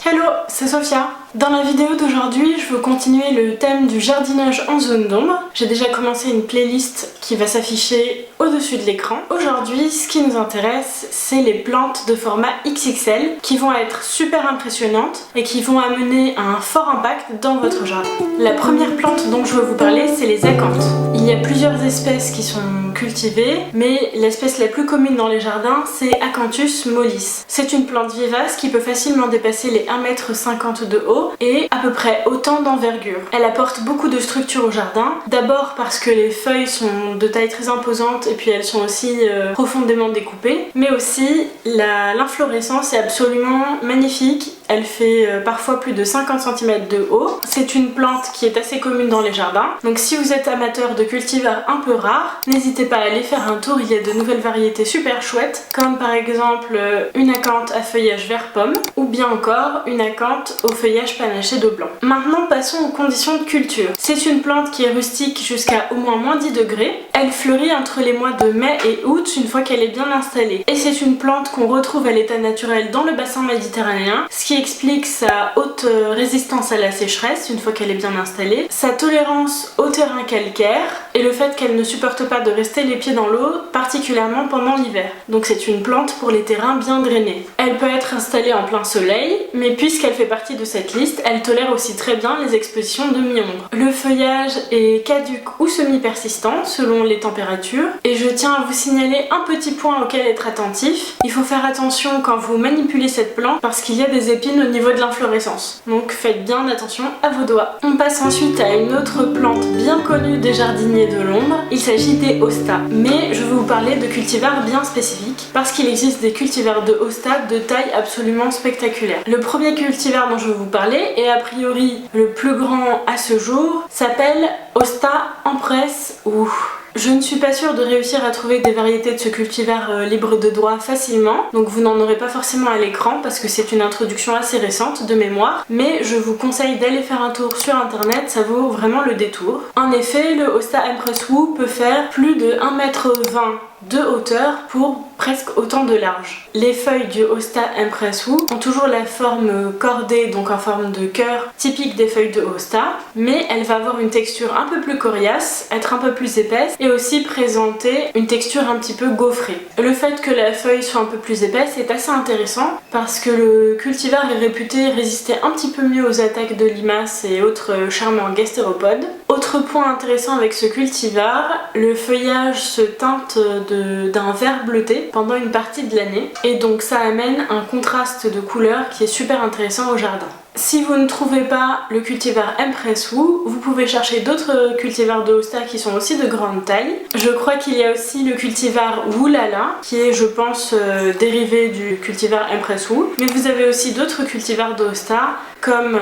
Hello, c'est Sophia. Dans la vidéo d'aujourd'hui, je veux continuer le thème du jardinage en zone d'ombre. J'ai déjà commencé une playlist qui va s'afficher au-dessus de l'écran. Aujourd'hui, ce qui nous intéresse, c'est les plantes de format XXL qui vont être super impressionnantes et qui vont amener un fort impact dans votre jardin. La première plante dont je veux vous parler, c'est les acanthes. Il y a plusieurs espèces qui sont cultivées, mais l'espèce la plus commune dans les jardins, c'est Acanthus mollis. C'est une plante vivace qui peut facilement dépasser les 1,50 m de haut et à peu près autant d'envergure. Elle apporte beaucoup de structure au jardin, d'abord parce que les feuilles sont de taille très imposante et puis elles sont aussi profondément découpées, mais aussi l'inflorescence est absolument magnifique. Elle fait parfois plus de 50 cm de haut. C'est une plante qui est assez commune dans les jardins, donc si vous êtes amateur de cultivars un peu rares, n'hésitez pas à aller faire un tour, il y a de nouvelles variétés super chouettes, comme par exemple une acanthe à feuillage vert pomme, ou bien encore une acanthe au feuillage panaché de blanc. Maintenant passons aux conditions de culture. C'est une plante qui est rustique jusqu'à au moins -10 degrés. Elle fleurit entre les mois de mai et août une fois qu'elle est bien installée. Et c'est une plante qu'on retrouve à l'état naturel dans le bassin méditerranéen, ce qui explique sa haute résistance à la sécheresse une fois qu'elle est bien installée, sa tolérance au terrain calcaire et le fait qu'elle ne supporte pas de rester les pieds dans l'eau, particulièrement pendant l'hiver. Donc c'est une plante pour les terrains bien drainés. Elle peut être installée en plein soleil, mais puisqu'elle fait partie de cette liste, elle tolère aussi très bien les expositions de mi-ombre. Le feuillage est caduc ou semi-persistant selon les températures, et je tiens à vous signaler un petit point auquel être attentif. Il faut faire attention quand vous manipulez cette plante parce qu'il y a des épines au niveau de l'inflorescence. Donc faites bien attention à vos doigts. On passe ensuite à une autre plante bien connue des jardiniers de l'ombre. Il s'agit des hostas. Mais je vais vous parler de cultivars bien spécifiques parce qu'il existe des cultivars de hostas de taille absolument spectaculaire. Le premier cultivar dont je vais vous parler, et a priori le plus grand à ce jour, s'appelle Hosta Empress ou... Je ne suis pas sûre de réussir à trouver des variétés de ce cultivar libre de droit facilement, donc vous n'en aurez pas forcément à l'écran parce que c'est une introduction assez récente de mémoire, mais je vous conseille d'aller faire un tour sur internet, ça vaut vraiment le détour. En effet, le Hosta Empress Wu peut faire plus de 1,20 m de hauteur pour presque autant de large. Les feuilles du Hosta Empress Wu ont toujours la forme cordée, donc en forme de cœur, typique des feuilles de Hosta, mais elle va avoir une texture un peu plus coriace, être un peu plus épaisse et aussi présenter une texture un petit peu gaufrée. Le fait que la feuille soit un peu plus épaisse est assez intéressant parce que le cultivar est réputé résister un petit peu mieux aux attaques de limaces et autres charmants gastéropodes. Autre point intéressant avec ce cultivar, le feuillage se teinte d'un vert bleuté pendant une partie de l'année et donc ça amène un contraste de couleurs qui est super intéressant au jardin. Si vous ne trouvez pas le cultivar Empress Wu, vous pouvez chercher d'autres cultivars de Hosta qui sont aussi de grande taille. Je crois qu'il y a aussi le cultivar Woolala qui est, je pense, dérivé du cultivar Empress Wu. Mais vous avez aussi d'autres cultivars de Hosta comme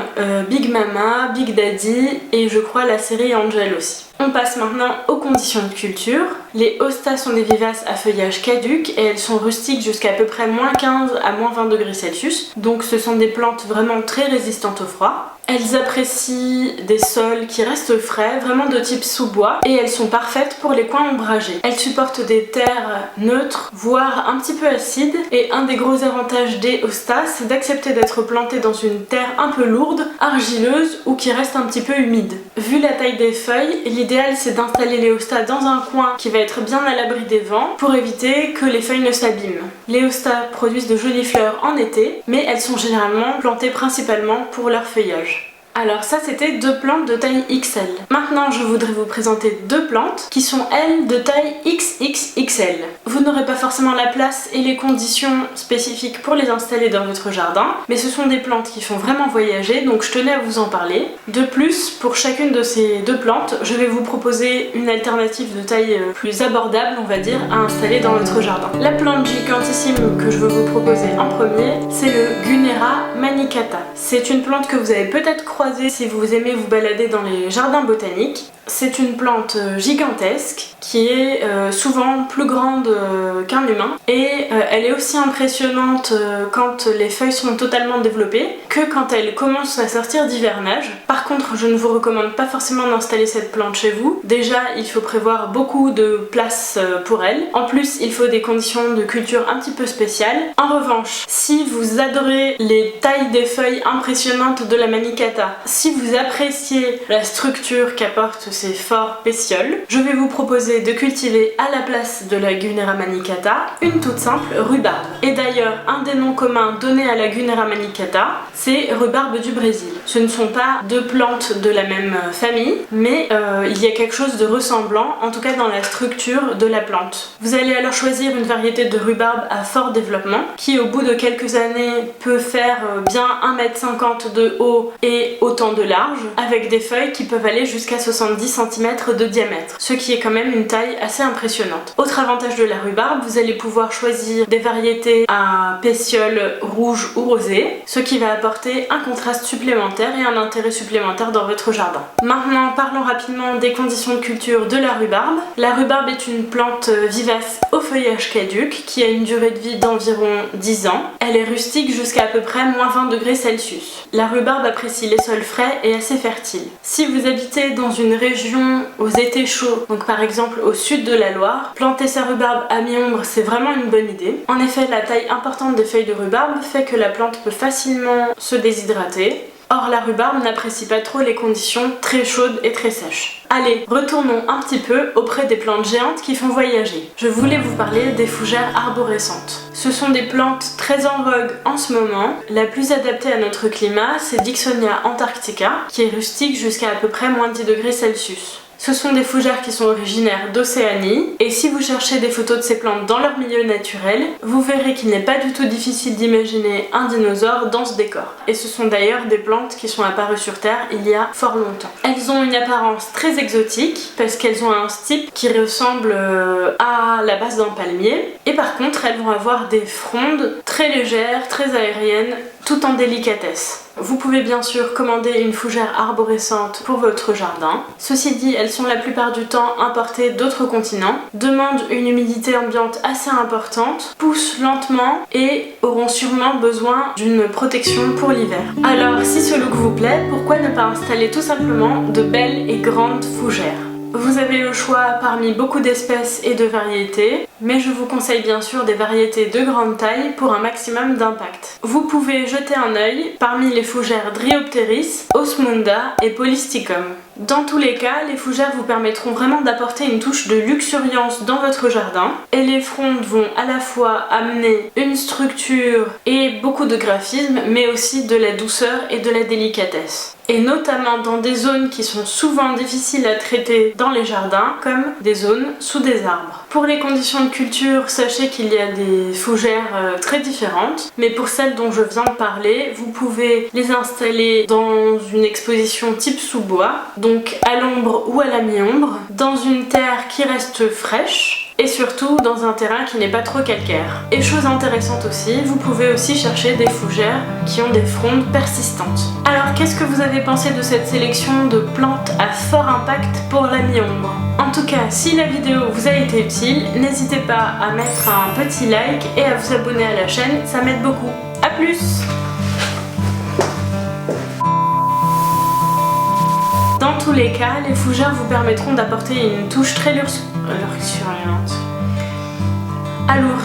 Big Mama, Big Daddy et je crois la série Angel aussi. On passe maintenant aux conditions de culture. Les hostas sont des vivaces à feuillage caduc et elles sont rustiques jusqu'à peu près -15 à -20 degrés Celsius. Donc ce sont des plantes vraiment très résistantes au froid. Elles apprécient des sols qui restent frais, vraiment de type sous-bois, et elles sont parfaites pour les coins ombragés. Elles supportent des terres neutres, voire un petit peu acides, et un des gros avantages des hostas, c'est d'accepter d'être plantées dans une terre un peu lourde, argileuse ou qui reste un petit peu humide. Vu la taille des feuilles, l'idéal c'est d'installer les hostas dans un coin qui va être bien à l'abri des vents pour éviter que les feuilles ne s'abîment. Les hostas produisent de jolies fleurs en été, mais elles sont généralement plantées principalement pour leur feuillage. Alors ça c'était deux plantes de taille XL. Maintenant je voudrais vous présenter deux plantes qui sont elles de taille XXXL. Vous n'aurez pas forcément la place et les conditions spécifiques pour les installer dans votre jardin, mais ce sont des plantes qui font vraiment voyager, donc je tenais à vous en parler. De plus, pour chacune de ces deux plantes, je vais vous proposer une alternative de taille plus abordable, on va dire, à installer dans votre jardin. La plante gigantissime que je veux vous proposer en premier, c'est le Gunnera manicata. C'est une plante que vous avez peut-être croisée si vous aimez vous balader dans les jardins botaniques. C'est une plante gigantesque qui est souvent plus grande qu'un humain et elle est aussi impressionnante quand les feuilles sont totalement développées que quand elle commence à sortir d'hivernage. Par contre, je ne vous recommande pas forcément d'installer cette plante chez vous. Déjà, il faut prévoir beaucoup de place pour elle. En plus, il faut des conditions de culture un petit peu spéciales. En revanche, si vous adorez les tailles des feuilles impressionnantes de la Manicata, si vous appréciez la structure qu'apportent ces forts pétioles, je vais vous proposer de cultiver à la place de la Gunera Manicata une toute simple rhubarbe. Et d'ailleurs, un des noms communs donnés à la Gunera Manicata, c'est rhubarbe du Brésil. Ce ne sont pas deux plantes de la même famille, mais il y a quelque chose de ressemblant, en tout cas dans la structure de la plante. Vous allez alors choisir une variété de rhubarbe à fort développement, qui au bout de quelques années peut faire bien 1,50 m de haut et autant de large, avec des feuilles qui peuvent aller jusqu'à 70 cm de diamètre, ce qui est quand même une taille assez impressionnante. Autre avantage de la rhubarbe, vous allez pouvoir choisir des variétés à pétioles rouges ou rosées, ce qui va apporter un contraste supplémentaire et un intérêt supplémentaire dans votre jardin. Maintenant, parlons rapidement des conditions de culture de la rhubarbe. La rhubarbe est une plante vivace au feuillage caduc qui a une durée de vie d'environ 10 ans. Elle est rustique jusqu'à peu près -20 degrés Celsius. La rhubarbe apprécie les sols frais et assez fertiles. Si vous habitez dans une région aux étés chauds, donc par exemple au sud de la Loire, planter sa rhubarbe à mi-ombre, c'est vraiment une bonne idée. En effet, la taille importante des feuilles de rhubarbe fait que la plante peut facilement se déshydrater. Or, la rhubarbe n'apprécie pas trop les conditions très chaudes et très sèches. Allez, retournons un petit peu auprès des plantes géantes qui font voyager. Je voulais vous parler des fougères arborescentes. Ce sont des plantes très en vogue en ce moment. La plus adaptée à notre climat, c'est Dicksonia antarctica, qui est rustique jusqu'à peu près -10 degrés Celsius. Ce sont des fougères qui sont originaires d'Océanie et si vous cherchez des photos de ces plantes dans leur milieu naturel, vous verrez qu'il n'est pas du tout difficile d'imaginer un dinosaure dans ce décor. Et ce sont d'ailleurs des plantes qui sont apparues sur Terre il y a fort longtemps. Elles ont une apparence très exotique parce qu'elles ont un stipe qui ressemble à la base d'un palmier et par contre elles vont avoir des frondes très légères, très aériennes, tout en délicatesse. Vous pouvez bien sûr commander une fougère arborescente pour votre jardin. Ceci dit, elles sont la plupart du temps importées d'autres continents, demandent une humidité ambiante assez importante, poussent lentement et auront sûrement besoin d'une protection pour l'hiver. Alors si ce look vous plaît, pourquoi ne pas installer tout simplement de belles et grandes fougères ? Vous avez le choix parmi beaucoup d'espèces et de variétés, mais je vous conseille bien sûr des variétés de grande taille pour un maximum d'impact. Vous pouvez jeter un œil parmi les fougères Dryopteris, Osmunda et Polysticum. Dans tous les cas, les fougères vous permettront vraiment d'apporter une touche de luxuriance dans votre jardin et les frondes vont à la fois amener une structure et beaucoup de graphisme, mais aussi de la douceur et de la délicatesse. Et notamment dans des zones qui sont souvent difficiles à traiter dans les jardins, comme des zones sous des arbres. Pour les conditions de culture, sachez qu'il y a des fougères très différentes, mais pour celles dont je viens de parler, vous pouvez les installer dans une exposition type sous-bois, donc à l'ombre ou à la mi-ombre, dans une terre qui reste fraîche, et surtout dans un terrain qui n'est pas trop calcaire. Et chose intéressante aussi, vous pouvez aussi chercher des fougères qui ont des frondes persistantes. Alors qu'est-ce que vous avez pensé de cette sélection de plantes à fort impact pour la mi-ombre ? En tout cas, si la vidéo vous a été utile, n'hésitez pas à mettre un petit like et à vous abonner à la chaîne, ça m'aide beaucoup. A plus! Dans tous les cas, les fougères vous permettront d'apporter une touche très luxuriante. Alors,